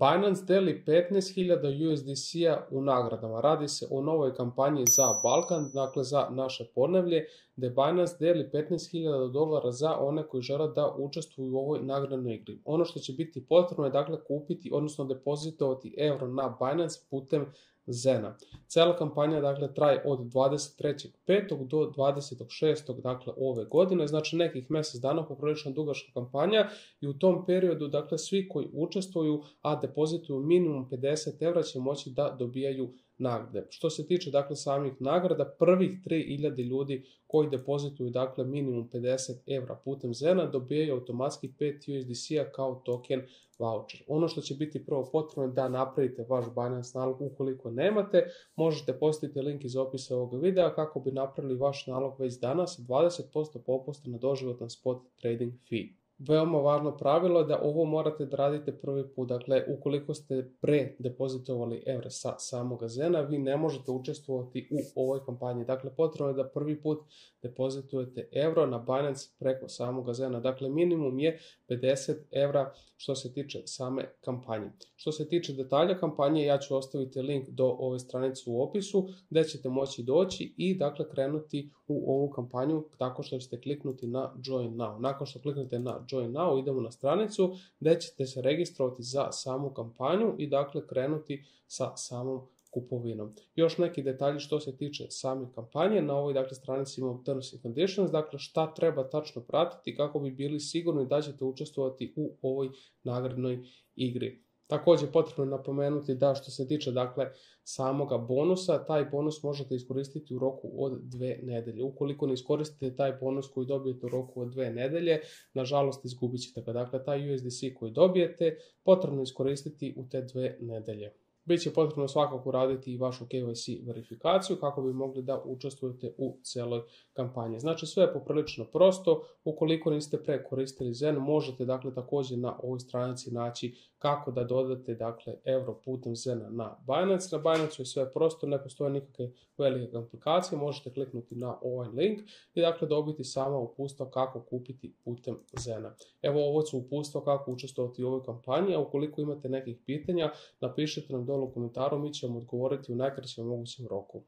Binance deli 15.000 USDC-a u nagradama. Radi se o novoj kampanji za Balkan, dakle za naše Podneblje, gde Binance deli 15.000 dolara za one koji žele da učestvuju u ovoj nagradnoj igri. Ono što će biti potrebno je dakle kupiti, odnosno depozitovati euro na Binance putem Zena. Cela kampanja dakle traje od 23.5. do 20.6. dakle ove godine, znači nekih mjesec dana, poprilično dugačka kampanja, i u tom periodu dakle svi koji učestvuju, a depozituju minimum 50 evra, će moći da dobijaju nagrade. Što se tiče dakle samih nagrada, prvih 3.000 ljudi koji depozituju dakle minimum 50 evra putem Zena dobijaju automatski 5 USDC-a kao token voucher. Ono što će biti prvo potrebno je da napravite vaš Binance nalog. Ukoliko nemate, možete postaviti link iz opisa ovog videa kako bi napravili vaš nalog već danas, 20% popusta na doživotan spot trading fee. Veoma važno pravilo je da ovo morate da radite prvi put, dakle ukoliko ste depozitovali evre sa samog Zena, vi ne možete učestvovati u ovoj kampanji. Dakle, potrebno je da prvi put depozitujete evro na Binance preko samog Zena. Dakle, minimum je 50 evra što se tiče same kampanje. Što se tiče detalja kampanje, ja ću ostaviti link do ove stranice u opisu gdje ćete moći doći i dakle krenuti u ovu kampanju tako što ćete kliknuti na Join Now. Nakon što kliknete na Join Now, idemo na stranicu gdje ćete se registrovati za samu kampanju i dakle krenuti sa samom kupovinom. Još neki detalji što se tiče same kampanje, na ovoj dakle stranici imamo Terms and Conditions, dakle šta treba tačno pratiti kako bi bili sigurni da ćete učestvovati u ovoj nagradnoj igri. Također potrebno je napomenuti da što se tiče dakle samoga bonusa, taj bonus možete iskoristiti u roku od 2 nedelje. Ukoliko ne iskoristite taj bonus koji dobijete u roku od 2 nedelje, nažalost izgubit ćete ga. Dakle, taj USDC koji dobijete potrebno je iskoristiti u te 2 nedelje. Biće potrebno svakako raditi i vašu KYC verifikaciju kako bi mogli da učestvujete u celoj kampanji. Znači sve je poprilično prosto. Ukoliko niste pre koristili Zen, možete dakle također na ovoj stranici naći kako da dodate dakle euro putem Zena na Binance. Na Binance je sve prosto, ne postoje nikakve velike komplikacije, možete kliknuti na ovaj link i dakle dobiti sama uputstva kako kupiti putem Zena. Evo, ovo su uputstva kako učestvovati u ovoj kampanji, a ukoliko imate nekih pitanja, napišite nam dole u komentaru, mi ćemo odgovoriti u najkraćem mogućem roku.